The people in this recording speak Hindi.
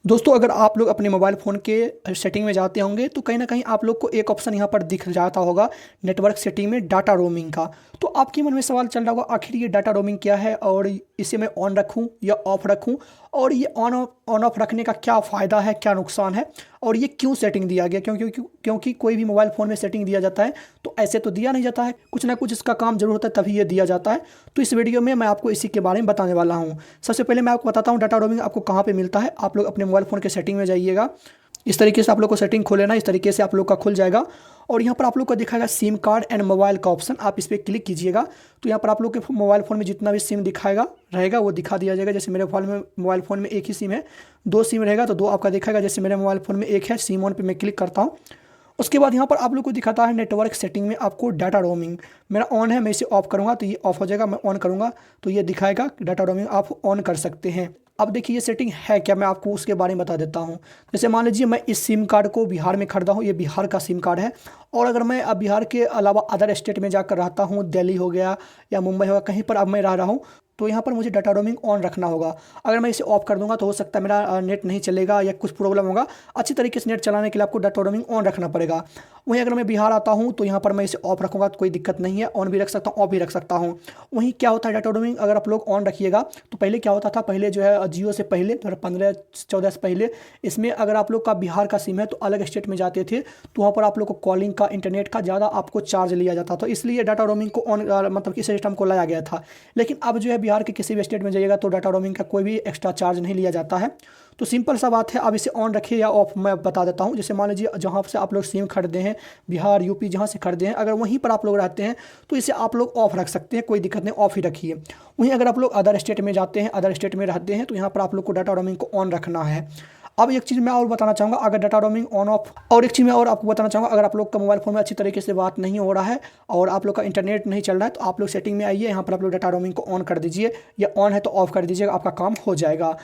दोस्तों अगर आप लोग अपने मोबाइल फ़ोन के सेटिंग में जाते होंगे तो कहीं ना कहीं आप लोग को एक ऑप्शन यहाँ पर दिख जाता होगा नेटवर्क सेटिंग में डाटा रोमिंग का। तो आपके मन में सवाल चल रहा होगा आखिर ये डाटा रोमिंग क्या है और इसे मैं ऑन रखूँ या ऑफ रखूँ, और ये ऑन ऑफ रखने का क्या फ़ायदा है, क्या नुकसान है, और ये क्यों सेटिंग दिया गया। क्योंकि कोई भी मोबाइल फ़ोन में सेटिंग दिया जाता है तो ऐसे तो दिया नहीं जाता है, कुछ ना कुछ इसका काम जरूर होता है तभी ये दिया जाता है। तो इस वीडियो में मैं आपको इसी के बारे में बताने वाला हूँ। सबसे पहले मैं आपको बताता हूँ डाटा रोमिंग आपको कहाँ पे मिलता है। आप लोग अपने मोबाइल फ़ोन के सेटिंग में जाइएगा, इस तरीके से आप लोग को सेटिंग खोल लेना, इस तरीके से आप लोग का खुल जाएगा और यहाँ पर आप लोग को दिखाएगा सिम कार्ड एंड मोबाइल का ऑप्शन, आप इस पर क्लिक कीजिएगा तो यहाँ पर आप लोग के मोबाइल फ़ोन में जितना भी सिम दिखाएगा रहेगा वो दिखा दिया जाएगा। जैसे मेरे मोबाइल फ़ोन में एक ही सिम है, दो सिम रहेगा तो दो आपका दिखाएगा। जैसे मेरे मोबाइल फ़ोन में एक है, सिम ऑन पे मैं क्लिक करता हूँ। उसके बाद यहाँ पर आप लोग को दिखाता है नेटवर्क सेटिंग में आपको डाटा रोमिंग। मेरा ऑन है, मैं इसे ऑफ करूँगा तो ये ऑफ हो जाएगा, मैं ऑन करूँगा तो ये दिखाएगा डाटा रोमिंग आप ऑन कर सकते हैं। अब देखिए ये सेटिंग है क्या, मैं आपको उसके बारे में बता देता हूँ। जैसे मान लीजिए मैं इस सिम कार्ड को बिहार में खरीदा हूँ, ये बिहार का सिम कार्ड है, और अगर मैं अब बिहार के अलावा अदर स्टेट में जाकर रहता हूँ, दिल्ली हो गया या मुंबई हो गया, कहीं पर अब मैं रह रहा हूँ, तो यहाँ पर मुझे डाटा रोमिंग ऑन रखना होगा। अगर मैं इसे ऑफ कर दूंगा तो हो सकता है मेरा नेट नहीं चलेगा या कुछ प्रॉब्लम होगा। अच्छी तरीके से नेट चलाने के लिए आपको डाटा रोमिंग ऑन रखना पड़ेगा। वहीं अगर मैं बिहार आता हूँ तो यहाँ पर मैं इसे ऑफ रखूँगा तो कोई दिक्कत नहीं है, ऑन भी रख सकता हूँ ऑफ भी रख सकता हूँ। वहीं क्या होता है डाटा रोमिंग अगर आप लोग ऑन रखिएगा तो पहले क्या होता था, पहले जो है जियो से पहले 2015-14 से पहले इसमें अगर आप लोग का बिहार का सिम है तो अलग स्टेट में जाते थे तो वहाँ पर आप लोग को कॉलिंग का, इंटरनेट का ज़्यादा आपको चार्ज लिया जाता था, तो इसलिए डाटा रोमिंग को ऑन मतलब इस सिस्टम को लाया गया था। लेकिन अब जो है बिहार के किसी भी स्टेट में जाइएगा तो डाटा रोमिंग का कोई भी एक्स्ट्रा चार्ज नहीं लिया जाता है। तो सिंपल सा बात है, अब इसे ऑन रखिए या ऑफ मैं बता देता हूँ। जैसे मान लीजिए जहाँ से आप लोग सिम खरीदे हैं, बिहार यूपी जहाँ से खरीदे हैं, अगर वहीं पर आप लोग रहते हैं तो इसे आप लोग ऑफ रख सकते हैं, कोई दिक्कत नहीं, ऑफ ही रखिए। वहीं अगर आप लोग अदर स्टेट में जाते हैं, अदर स्टेट में रहते हैं, तो यहाँ पर आप लोग को डाटा रोमिंग को ऑन रखना है। अब एक चीज़ मैं और बताना चाहूँगा, अगर डाटा रोमिंग ऑन ऑफ, और एक चीज़ मैं और आपको बताना चाहूँगा, अगर आप लोग का मोबाइल फ़ोन में अच्छी तरीके से बात नहीं हो रहा है और आप लोग का इंटरनेट नहीं चल रहा है तो आप लोग सेटिंग में आइए, यहाँ पर आप लोग डाटा रोमिंग को ऑन कर दीजिए, या ऑन है तो ऑफ कर दीजिएगा, आपका काम हो जाएगा।